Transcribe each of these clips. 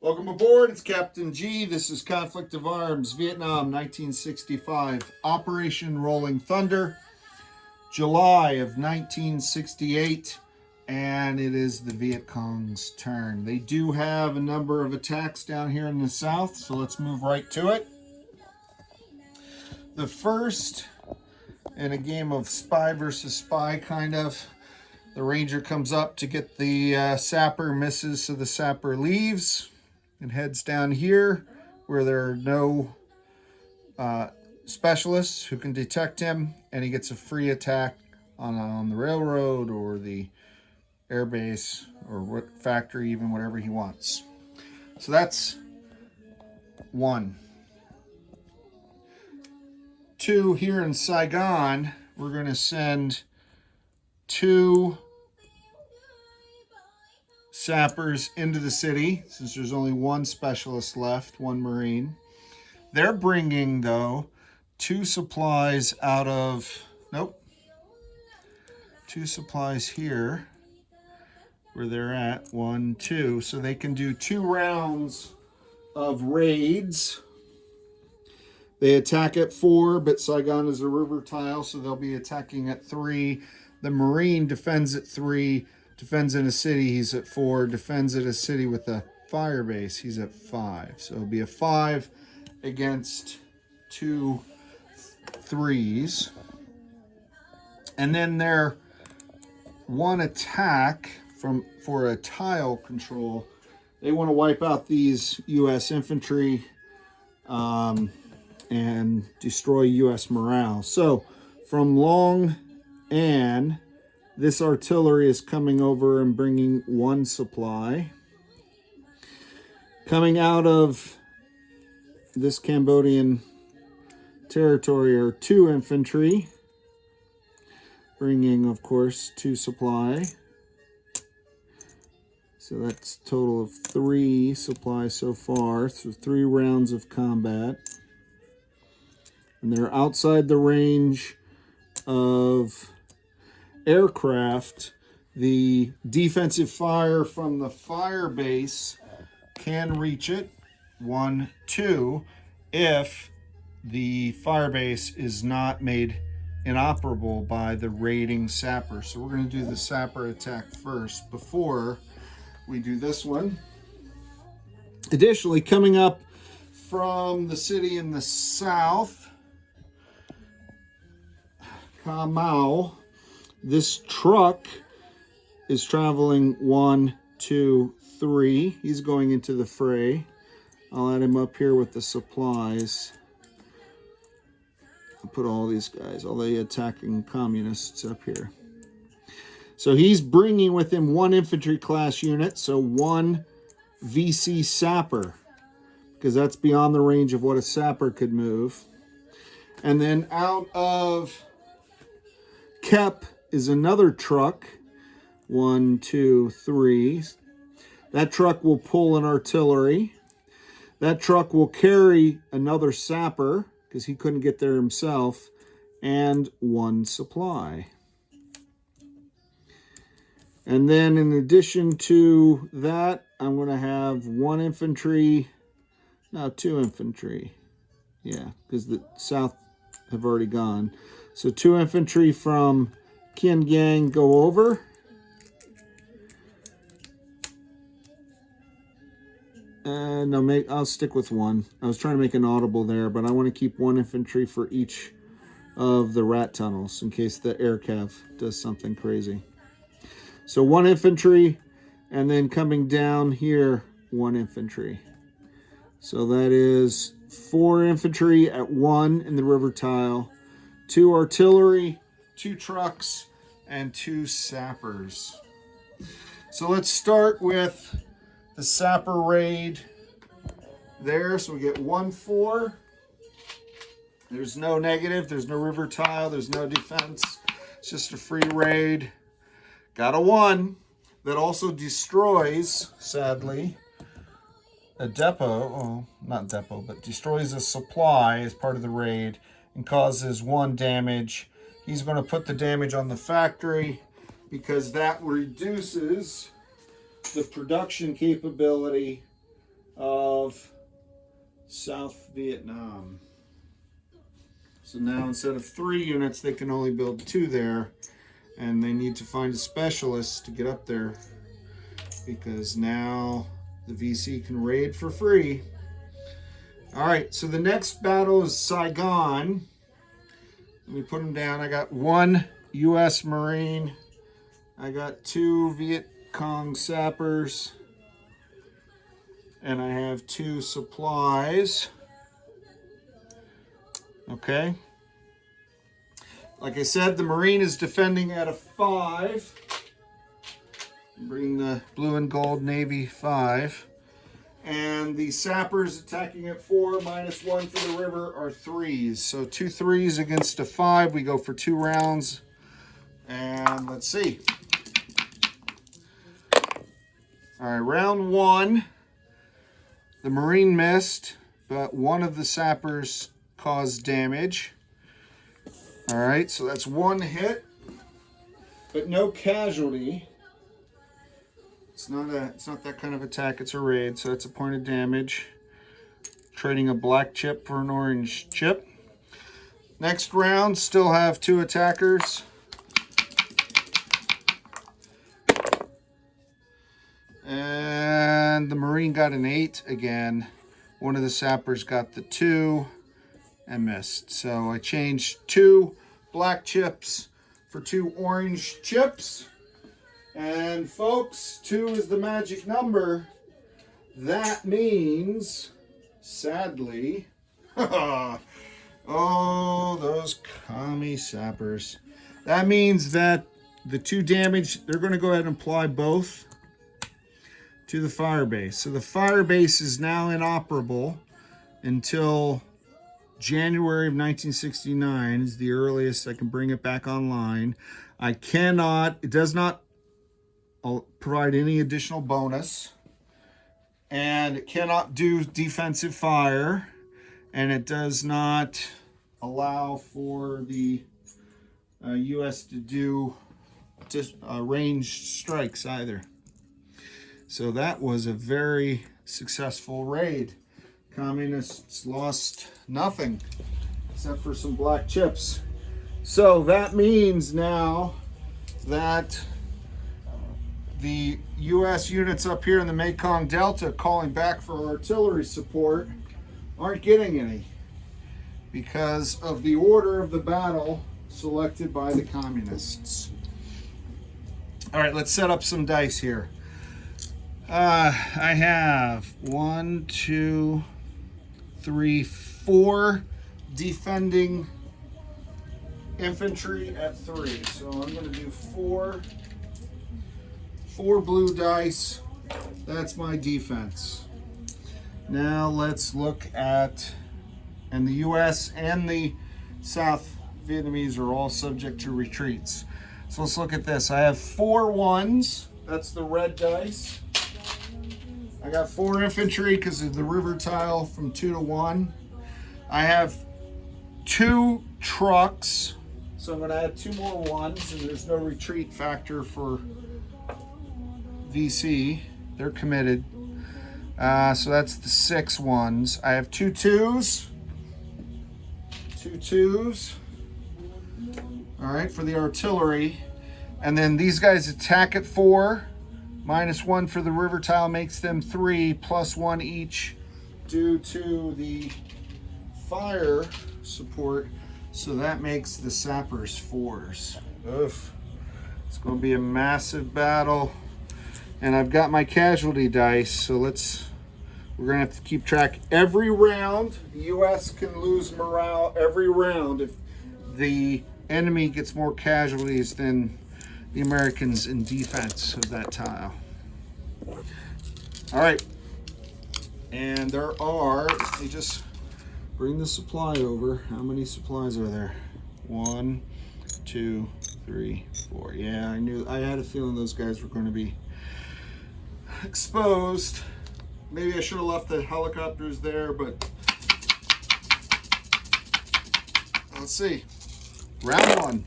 Welcome aboard, it's Captain G. This is Conflict of Arms, Vietnam, 1965. Operation Rolling Thunder, July of 1968, and it is the Vietcong's turn. They do have a number of attacks down here in the south, so let's move right to it. The first, in a game of spy versus spy, kind of, the ranger comes up to get the sapper, misses, so the sapper leaves and heads down here where there are no specialists who can detect him, and he gets a free attack on the railroad or the airbase or what factory, even whatever he wants. So that's one. Two, here in Saigon, we're going to send two sappers into the city, since there's only one specialist left, one Marine. They're bringing, though, two supplies out of, two supplies here where they're at, 1, 2, so they can do 2 rounds of raids. They attack at 4, but Saigon is a river tile, so they'll be attacking at 3. The Marine defends at 3, defends in a city, he's at 4, defends at a city with a fire base, he's at 5. So it'll be a 5 against 2 3s. And then their one attack for a tile control, they want to wipe out these U.S. infantry and destroy U.S. morale. So from Long An, this artillery is coming over and bringing 1 supply. Coming out of this Cambodian territory are 2 infantry, bringing, of course, 2 supply. So that's a total of 3 supplies so far, so 3 rounds of combat. And they're outside the range of aircraft. The defensive fire from the fire base can reach it, 1, 2, if the fire base is not made inoperable by the raiding sapper. So we're going to do the sapper attack first before we do this one. Additionally, coming up from the city in the south, Ca Mau, this truck is traveling 1, 2, 3. He's going into the fray. I'll add him up here with the supplies. I'll put all these guys, all the attacking communists up here. So he's bringing with him 1 infantry class unit, so 1 VC sapper, because that's beyond the range of what a sapper could move. And then out of Kep is another truck, 1, 2, 3. That truck will pull an artillery. That truck will carry another sapper, because he couldn't get there himself, and 1 supply. And then in addition to that, I'm going to have 1 infantry, no, 2 infantry. Yeah, because the south have already gone. So 2 infantry from Kien Gang go over. No, I'll stick with 1. I was trying to make an audible there, but I want to keep 1 infantry for each of the rat tunnels in case the air cav does something crazy. So 1 infantry, and then coming down here, 1 infantry. So that is 4 infantry at 1 in the river tile, 2 artillery, 2 trucks, and 2 sappers. So let's start with the sapper raid there. So we get 1, 4. There's no negative, there's no river tile, there's no defense. It's just a free raid. Got a 1 that also destroys, sadly, a depot. Oh, not depot, but destroys a supply as part of the raid and causes 1 damage. He's going to put the damage on the factory because that reduces the production capability of South Vietnam. So now instead of 3 units, they can only build 2 there, and they need to find a specialist to get up there because now the VC can raid for free. All right, so the next battle is Saigon. Let me put them down. I got 1 U.S. Marine. I got 2 Vietcong sappers. And I have 2 supplies. Okay. Like I said, the Marine is defending at a 5. Bring the blue and gold Navy 5. And the sappers attacking at 4, -1 for the river are 3s. So 2 3s against a 5. We go for 2 rounds. And let's see. All right, round 1. The Marine missed, but 1 of the sappers caused damage. All right, so that's 1 hit, but no casualty. It's not that kind of attack, it's a raid, so that's a point of damage. Trading a black chip for an orange chip. Next round, still have 2 attackers. And the Marine got an 8 again. 1 of the sappers got the 2 and missed. So I changed 2 black chips for 2 orange chips. And folks, 2 is the magic number. That means, sadly, oh, those commie sappers. That means that the 2 damage, they're going to go ahead and apply both to the fire base. So the fire base is now inoperable until January of 1969 is the earliest I can bring it back online. It does not provide any additional bonus, and it cannot do defensive fire, and it does not allow for the U.S. to do ranged strikes either. So that was a very successful raid. Communists lost nothing except for some black chips. So that means now that the U.S. units up here in the Mekong Delta calling back for artillery support aren't getting any because of the order of the battle selected by the communists. All right, let's set up some dice here. I have 1, 2, 3, 4 defending infantry at 3. So I'm going to do 4 blue dice. That's my defense. Now let's look at, and the U.S. and the South Vietnamese are all subject to retreats. So let's look at this. I have 4 1s. That's the red dice. I got 4 infantry because of the river tile from 2 to 1. I have 2 trucks, so I'm going to add 2 more 1s, and there's no retreat factor for VC. They're committed. So that's the 6 1s. I have 2 2s. 2 2s. All right, for the artillery. And then these guys attack at 4. -1 for the river tile makes them 3, +1 each due to the fire support. So that makes the sappers 4s. Oof. It's going to be a massive battle. And I've got my casualty dice, so we're going to have to keep track every round. The U.S. can lose morale every round if the enemy gets more casualties than the Americans in defense of that tile. All right, and there are, let me just bring the supply over. How many supplies are there? 1, 2, 3, 4. Yeah, I had a feeling those guys were going to be exposed. Maybe I should have left the helicopters there, but let's see. Round 1.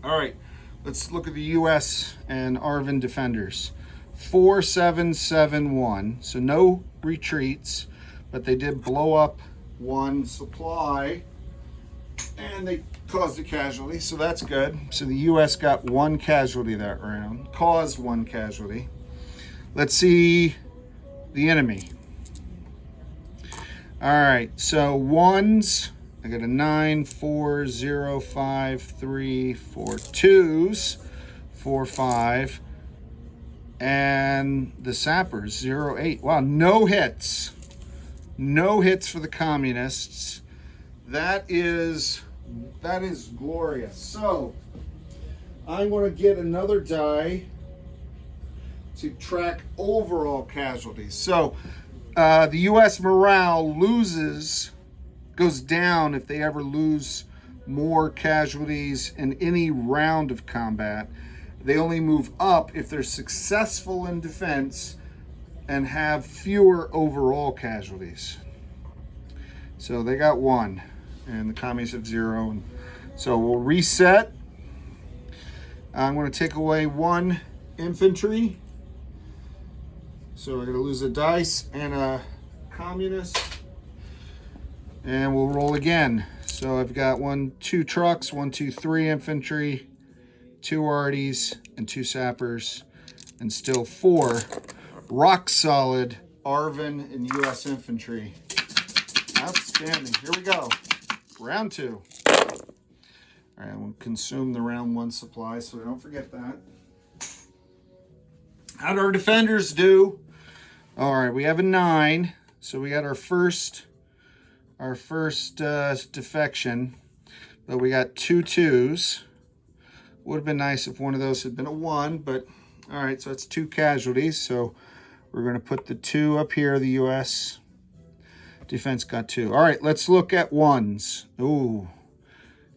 All right, let's look at the U.S. and ARVN defenders. 4771. So no retreats, but they did blow up one supply and they caused a casualty, so that's good. So the U.S. got one casualty that round, caused one casualty. Let's see the enemy. All right, so ones, I got a 9, 4, 0, 5, 3, 4 twos, 4, 5, and the sappers, 0, 8. Wow, no hits. No hits for the communists. That is glorious. So I'm going to get another die to track overall casualties. So the U.S. morale goes down if they ever lose more casualties in any round of combat. They only move up if they're successful in defense and have fewer overall casualties. So they got one, and the communists have 0. And so we'll reset. I'm going to take away 1 infantry. So we're going to lose a dice and a communist. And we'll roll again. So I've got 2 trucks, 1, 2, 3 infantry, 2 arties, and 2 sappers, and still 4 rock solid ARVN and U.S. infantry. Outstanding. Here we go. Round 2. All right, we'll consume the round 1 supply, so we don't forget that. How do our defenders do? All right, we have a 9, so we got our first defection, but we got 2 twos. Would have been nice if one of those had been a 1, but all right, so that's 2 casualties. So we're going to put the 2 up here. The U.S. defense got 2. All right, let's look at ones. Ooh,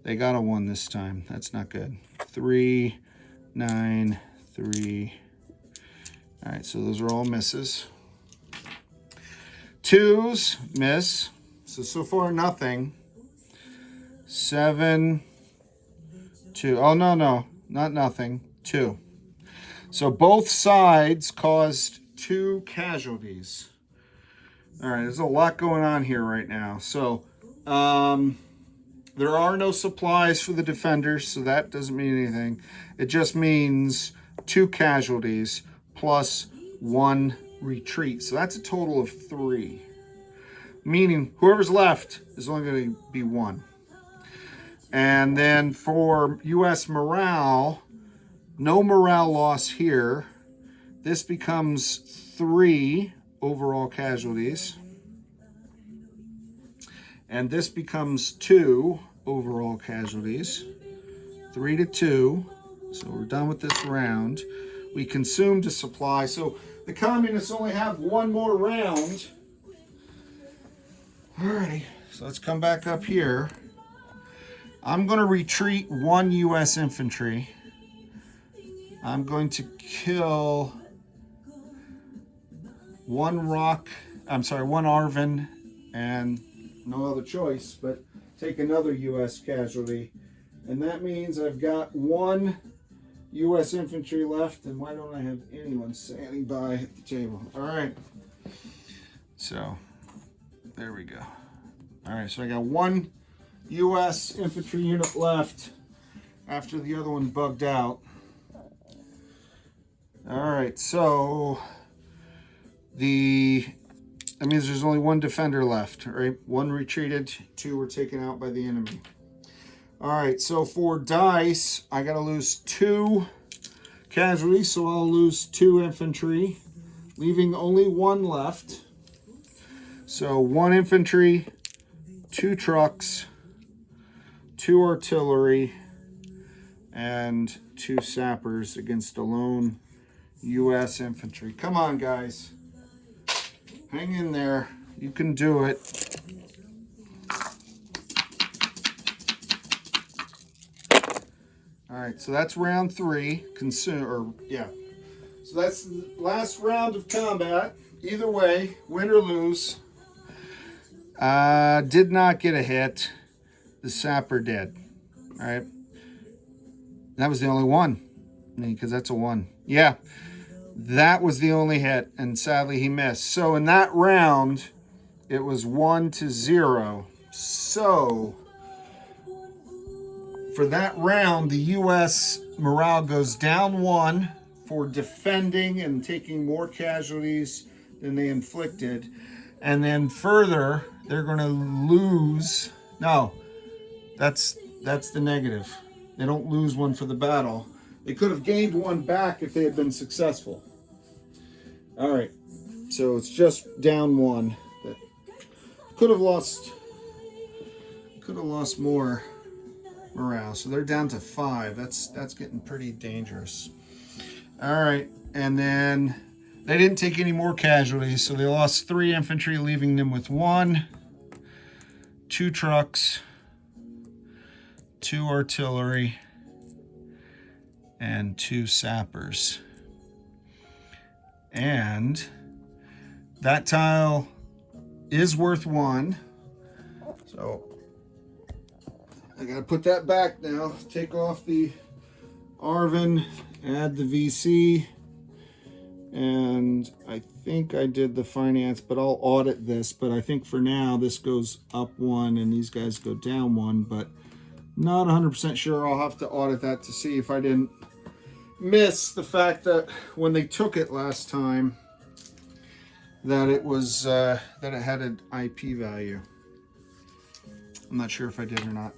they got a 1 this time. That's not good. 3, 9, 3. All right, so those are all misses. Twos, miss. So far, nothing. 7, 2. Oh, no, not nothing. 2. So both sides caused 2 casualties. All right, there's a lot going on here right now. So there are no supplies for the defenders, so that doesn't mean anything. It just means 2 casualties plus 1 retreat. So that's a total of 3. Meaning whoever's left is only going to be 1. And then for U.S. morale, no morale loss here. This becomes 3 overall casualties. And this becomes 2 overall casualties. 3 to 2. So we're done with this round. We consumed a supply. So the communists only have 1 more round. Alrighty, so let's come back up here. I'm going to retreat 1 U.S. infantry. I'm going to kill 1 ARVN, and no other choice, but take another U.S. casualty. And that means I've got 1 U.S. infantry left, and why don't I have anyone standing by at the table? All right, so there we go. All right, so I got 1 U.S. infantry unit left after the other one bugged out. All right, so that means there's only 1 defender left, right? 1 retreated, 2 were taken out by the enemy. All right, so for dice, I got to lose 2 casualties, so I'll lose 2 infantry, leaving only 1 left. So 1 infantry, 2 trucks, 2 artillery, and 2 sappers against a lone U.S. infantry. Come on, guys. Hang in there. You can do it. All right, so that's round 3. So that's the last round of combat. Either way, win or lose. Did not get a hit. The sapper did. All right. That was the only one. Because that's a 1. Yeah. That was the only hit, and sadly he missed. So in that round, it was 1-0. So for that round, the U.S. morale goes down 1 for defending and taking more casualties than they inflicted. And then further, they're going to lose. No, that's the negative. They don't lose 1 for the battle. They could have gained 1 back if they had been successful. All right, so it's just down 1. That could have lost more morale. So they're down to 5. That's getting pretty dangerous. All right, and then they didn't take any more casualties, so they lost 3 infantry, leaving them with 1, 2 trucks, 2 artillery, and 2 sappers. And that tile is worth 1. So I gotta put that back now. Take off the Arvin, add the VC, and I think I did the finance, but I'll audit this. But I think for now this goes up 1 and these guys go down 1, but not 100% sure. I'll have to audit that to see if I didn't miss the fact that when they took it last time, that it was that it had an IP value. I'm not sure if I did or not.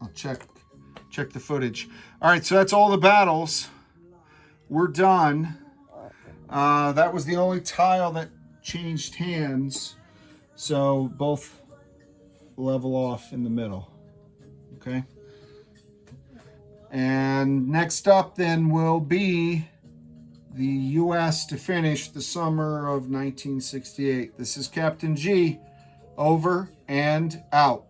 I'll check the footage. All right, so that's all the battles. We're done. That was the only tile that changed hands, so both level off in the middle. Okay. And next up then will be the U.S. to finish the summer of 1968. This is Captain G, over and out.